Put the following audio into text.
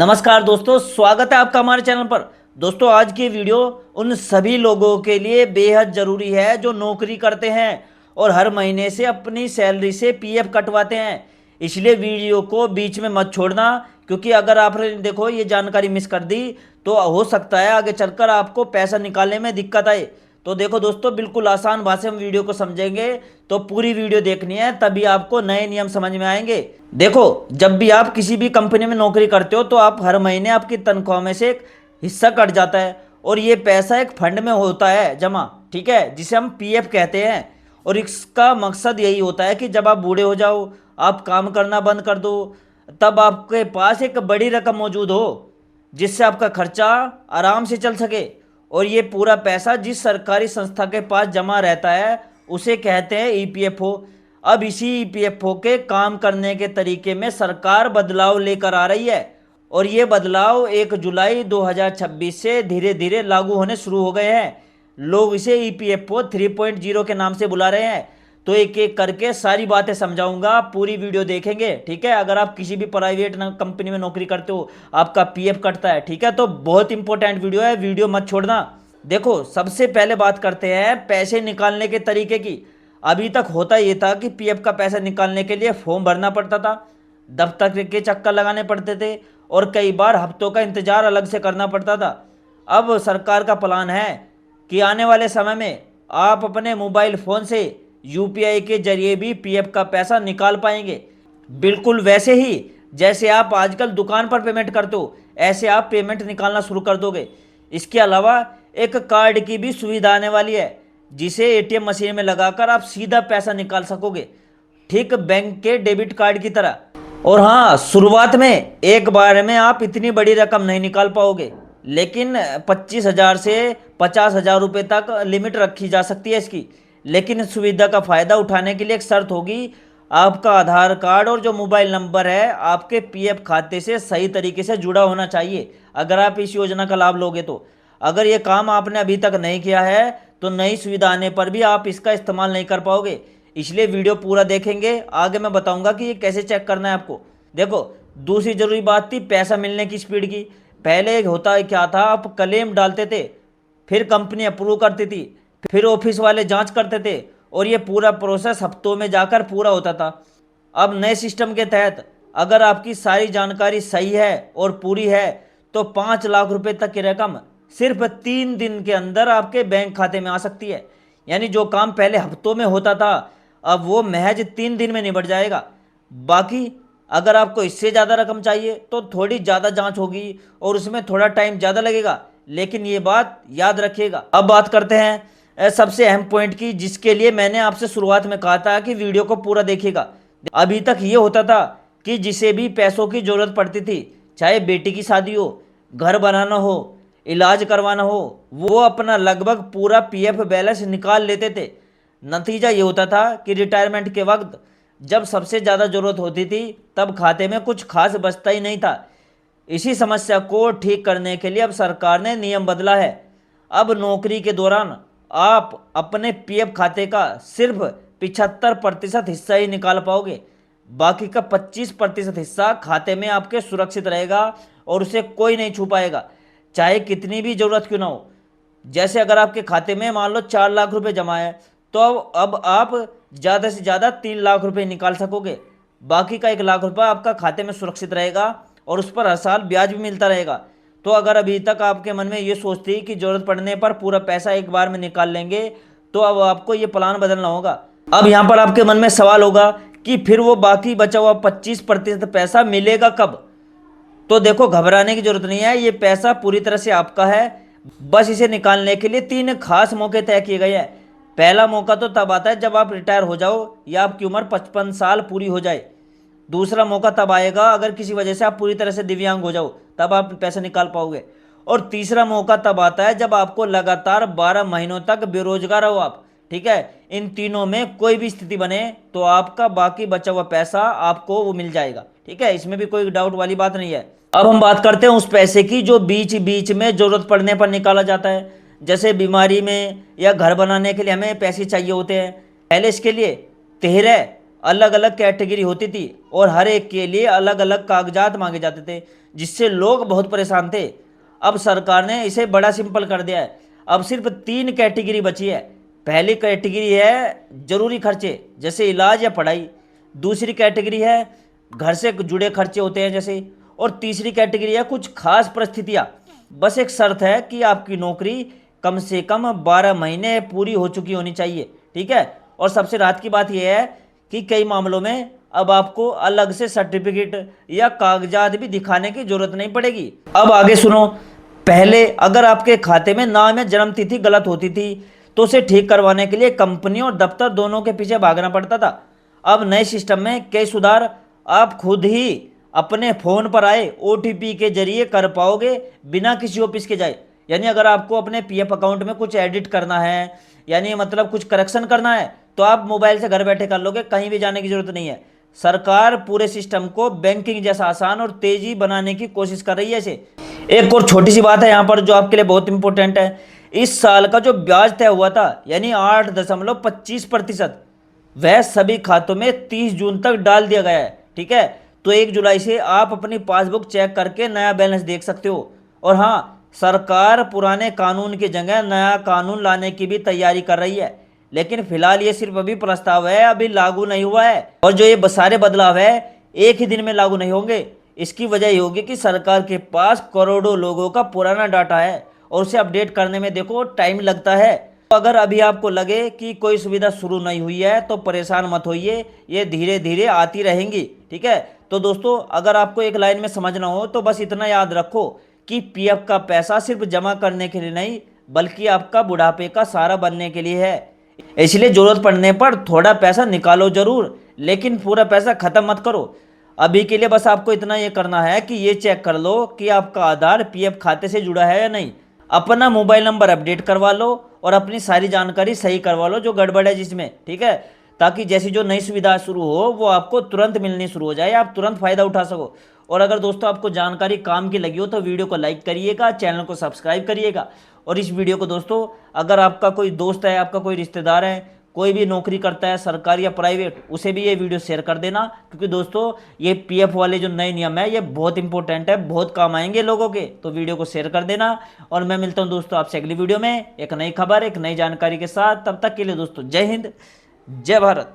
नमस्कार दोस्तों, स्वागत है आपका हमारे चैनल पर। दोस्तों, आज की वीडियो उन सभी लोगों के लिए बेहद ज़रूरी है जो नौकरी करते हैं और हर महीने से अपनी सैलरी से पीएफ कटवाते हैं। इसलिए वीडियो को बीच में मत छोड़ना, क्योंकि अगर आपने देखो ये जानकारी मिस कर दी तो हो सकता है आगे चलकर आपको पैसा निकालने में दिक्कत आए। तो देखो दोस्तों, बिल्कुल आसान भाषा में वीडियो को समझेंगे तो पूरी वीडियो देखनी है, तभी आपको नए नियम समझ में आएंगे। देखो, जब भी आप किसी भी कंपनी में नौकरी करते हो तो आप हर महीने आपकी तनख्वाह में से एक हिस्सा कट जाता है और ये पैसा एक फंड में होता है जमा, ठीक है, जिसे हम पीएफ कहते हैं। और इसका मकसद यही होता है कि जब आप बूढ़े हो जाओ, आप काम करना बंद कर दो, तब आपके पास एक बड़ी रकम मौजूद हो जिससे आपका खर्चा आराम से चल सके। और ये पूरा पैसा जिस सरकारी संस्था के पास जमा रहता है उसे कहते हैं ईपीएफओ। अब इसी ईपीएफओ के काम करने के तरीके में सरकार बदलाव लेकर आ रही है और ये बदलाव 1 जुलाई 2026 से धीरे धीरे लागू होने शुरू हो गए हैं। लोग इसे ईपीएफओ 3.0 के नाम से बुला रहे हैं। तो एक एक करके सारी बातें समझाऊंगा, पूरी वीडियो देखेंगे, ठीक है। अगर आप किसी भी प्राइवेट कंपनी में नौकरी करते हो, आपका पीएफ कटता है, ठीक है, तो बहुत इंपॉर्टेंट वीडियो है, वीडियो मत छोड़ना। देखो, सबसे पहले बात करते हैं पैसे निकालने के तरीके की। अभी तक होता ये था कि पीएफ का पैसा निकालने के लिए फॉर्म भरना पड़ता था, दफ्तर के चक्कर लगाने पड़ते थे और कई बार हफ्तों का इंतजार अलग से करना पड़ता था। अब सरकार का प्लान है कि आने वाले समय में आप अपने मोबाइल फ़ोन से यूपीआई के जरिए भी पीएफ का पैसा निकाल पाएंगे। बिल्कुल वैसे ही जैसे आप आजकल दुकान पर पेमेंट करते हो, ऐसे आप पेमेंट निकालना शुरू कर दोगे। इसके अलावा एक कार्ड की भी सुविधा आने वाली है जिसे एटीएम मशीन में लगाकर आप सीधा पैसा निकाल सकोगे, ठीक बैंक के डेबिट कार्ड की तरह। और हाँ, शुरुआत में एक बार में आप इतनी बड़ी रकम नहीं निकाल पाओगे, लेकिन 25,000 से 50,000 रुपये तक लिमिट रखी जा सकती है इसकी। लेकिन इस सुविधा का फ़ायदा उठाने के लिए एक शर्त होगी, आपका आधार कार्ड और जो मोबाइल नंबर है आपके पीएफ खाते से सही तरीके से जुड़ा होना चाहिए अगर आप इस योजना का लाभ लोगे तो। अगर ये काम आपने अभी तक नहीं किया है तो नई सुविधा आने पर भी आप इसका इस्तेमाल नहीं कर पाओगे। इसलिए वीडियो पूरा देखेंगे, आगे मैं बताऊंगा कि ये कैसे चेक करना है आपको। देखो, दूसरी जरूरी बात थी पैसा मिलने की स्पीड की। पहले होता क्या था, आप क्लेम डालते थे, फिर कंपनी अप्रूव करती थी, फिर ऑफिस वाले जांच करते थे और ये पूरा प्रोसेस हफ्तों में जाकर पूरा होता था। अब नए सिस्टम के तहत अगर आपकी सारी जानकारी सही है और पूरी है तो 5 लाख रुपए तक की रकम सिर्फ 3 दिन के अंदर आपके बैंक खाते में आ सकती है। यानी जो काम पहले हफ्तों में होता था अब वो महज 3 दिन में निपट जाएगा। बाकी अगर आपको इससे ज़्यादा रकम चाहिए तो थोड़ी ज़्यादा जांच होगी और उसमें थोड़ा टाइम ज़्यादा लगेगा, लेकिन ये बात याद रखिएगा। अब बात करते हैं सबसे अहम पॉइंट की, जिसके लिए मैंने आपसे शुरुआत में कहा था कि वीडियो को पूरा देखिएगा। अभी तक ये होता था कि जिसे भी पैसों की ज़रूरत पड़ती थी, चाहे बेटी की शादी हो, घर बनाना हो, इलाज करवाना हो, वो अपना लगभग पूरा पीएफ बैलेंस निकाल लेते थे। नतीजा ये होता था कि रिटायरमेंट के वक्त जब सबसे ज़्यादा ज़रूरत होती थी तब खाते में कुछ खास बचता ही नहीं था। इसी समस्या को ठीक करने के लिए अब सरकार ने नियम बदला है। अब नौकरी के दौरान आप अपने पीएफ खाते का सिर्फ 75% हिस्सा ही निकाल पाओगे। बाकी का 25% हिस्सा खाते में आपके सुरक्षित रहेगा और उसे कोई नहीं छू पाएगा, चाहे कितनी भी ज़रूरत क्यों ना हो। जैसे अगर आपके खाते में मान लो 4 लाख रुपए जमा है तो अब आप ज़्यादा से ज़्यादा 3 लाख रुपए निकाल सकोगे। बाकी का 1 लाख रुपये आपका खाते में सुरक्षित रहेगा और उस पर हर साल ब्याज भी मिलता रहेगा। तो अगर अभी तक आपके मन में ये सोच थी कि ज़रूरत पड़ने पर पूरा पैसा एक बार में निकाल लेंगे, तो अब आपको ये प्लान बदलना होगा। अब यहाँ पर आपके मन में सवाल होगा कि फिर वो बाकी बचा हुआ 25% पैसा मिलेगा कब। तो देखो, घबराने की जरूरत नहीं है, ये पैसा पूरी तरह से आपका है। बस इसे निकालने के लिए 3 खास मौके तय किए गए हैं। पहला मौका तो तब आता है जब आप रिटायर हो जाओ या आपकी उम्र 55 साल पूरी हो जाए। दूसरा मौका तब आएगा अगर किसी वजह से आप पूरी तरह से दिव्यांग हो जाओ, तब आप पैसे निकाल पाओगे। और तीसरा मौका तब आता है जब आपको लगातार 12 महीनों तक बेरोजगार हो आप, ठीक है। इन तीनों में कोई भी स्थिति बने तो आपका बाकी बचा हुआ पैसा आपको वो मिल जाएगा, ठीक है। इसमें भी कोई डाउट वाली बात नहीं है। अब हम बात करते हैं उस पैसे की जो बीच बीच में जरूरत पड़ने पर निकाला जाता है। जैसे बीमारी में या घर बनाने के लिए हमें पैसे चाहिए होते हैं। पहले इसके लिए 13 अलग अलग कैटेगरी होती थी और हर एक के लिए अलग अलग कागजात मांगे जाते थे। जिससे लोग बहुत परेशान थे। अब सरकार ने इसे बड़ा सिंपल कर दिया है। अब सिर्फ 3 कैटेगरी बची है। पहली कैटेगरी है जरूरी खर्चे जैसे इलाज या पढ़ाई, दूसरी कैटेगरी है घर से जुड़े खर्चे होते हैं जैसे, और तीसरी कैटेगरी है कुछ खास परिस्थितियां। बस एक शर्त है कि आपकी नौकरी कम से कम 12 महीने पूरी हो चुकी होनी चाहिए, ठीक है। और सबसे राहत की बात यह है कि कई मामलों में अब आपको अलग से सर्टिफिकेट या कागजात भी दिखाने की जरूरत नहीं पड़ेगी। अब आगे सुनो। पहले अगर आपके खाते में नाम या जन्म तिथि गलत होती थी तो उसे ठीक करवाने के लिए कंपनी और दफ्तर दोनों के पीछे भागना पड़ता था। अब नए सिस्टम में कई सुधार आप खुद ही अपने फोन पर आए OTP के जरिए कर पाओगे बिना किसी ऑफिस के जाए। यानी अगर आपको अपने PF अकाउंट में कुछ एडिट करना है, यानी मतलब कुछ करेक्शन करना है, तो आप मोबाइल से घर बैठे कर लोगे, कहीं भी जाने की जरूरत नहीं है। सरकार पूरे सिस्टम को बैंकिंग जैसा आसान और तेजी बनाने की कोशिश कर रही है इसे। एक और छोटी सी बात है यहाँ पर जो आपके लिए बहुत इंपॉर्टेंट है। इस साल का जो ब्याज तय हुआ था यानी 8.25%, वह सभी खातों में 30 जून तक डाल दिया गया है, ठीक है। तो 1 जुलाई से आप अपनी पासबुक चेक करके नया बैलेंस देख सकते हो। और हाँ, सरकार पुराने कानून की जगह नया कानून लाने की भी तैयारी कर रही है, लेकिन फिलहाल ये सिर्फ अभी प्रस्ताव है, अभी लागू नहीं हुआ है। और जो ये सारे बदलाव है एक ही दिन में लागू नहीं होंगे। इसकी वजह ये होगी कि सरकार के पास करोड़ों लोगों का पुराना डाटा है और उसे अपडेट करने में देखो टाइम लगता है। तो अगर अभी आपको लगे कि कोई सुविधा शुरू नहीं हुई है तो परेशान मत होइए, ये धीरे धीरे आती रहेंगी, ठीक है। तो दोस्तों, अगर आपको एक लाइन में समझना हो तो बस इतना याद रखो कि PF का पैसा सिर्फ जमा करने के लिए नहीं बल्कि आपका बुढ़ापे का सहारा बनने के लिए है। इसलिए जरूरत पड़ने पर थोड़ा पैसा निकालो जरूर, लेकिन पूरा पैसा खत्म मत करो। अभी के लिए बस आपको इतना ये करना है कि ये चेक कर लो कि आपका आधार PF खाते से जुड़ा है या नहीं, अपना मोबाइल नंबर अपडेट करवा लो और अपनी सारी जानकारी सही करवा लो जो गड़बड़ है जिसमें, ठीक है, ताकि जैसी जो नई सुविधा शुरू हो वो आपको तुरंत मिलनी शुरू हो जाए, आप तुरंत फायदा उठा सको। और अगर दोस्तों आपको जानकारी काम की लगी हो तो वीडियो को लाइक करिएगा, चैनल को सब्सक्राइब करिएगा। और इस वीडियो को दोस्तों, अगर आपका कोई दोस्त है, आपका कोई रिश्तेदार है, कोई भी नौकरी करता है सरकारी या प्राइवेट, उसे भी ये वीडियो शेयर कर देना, क्योंकि दोस्तों ये PF वाले जो नए नियम है ये बहुत इंपॉर्टेंट है, बहुत काम आएंगे लोगों के। तो वीडियो को शेयर कर देना और मैं मिलता हूं दोस्तों आपसे अगली वीडियो में एक नई खबर, एक नई जानकारी के साथ। तब तक के लिए दोस्तों जय हिंद, जय भारत।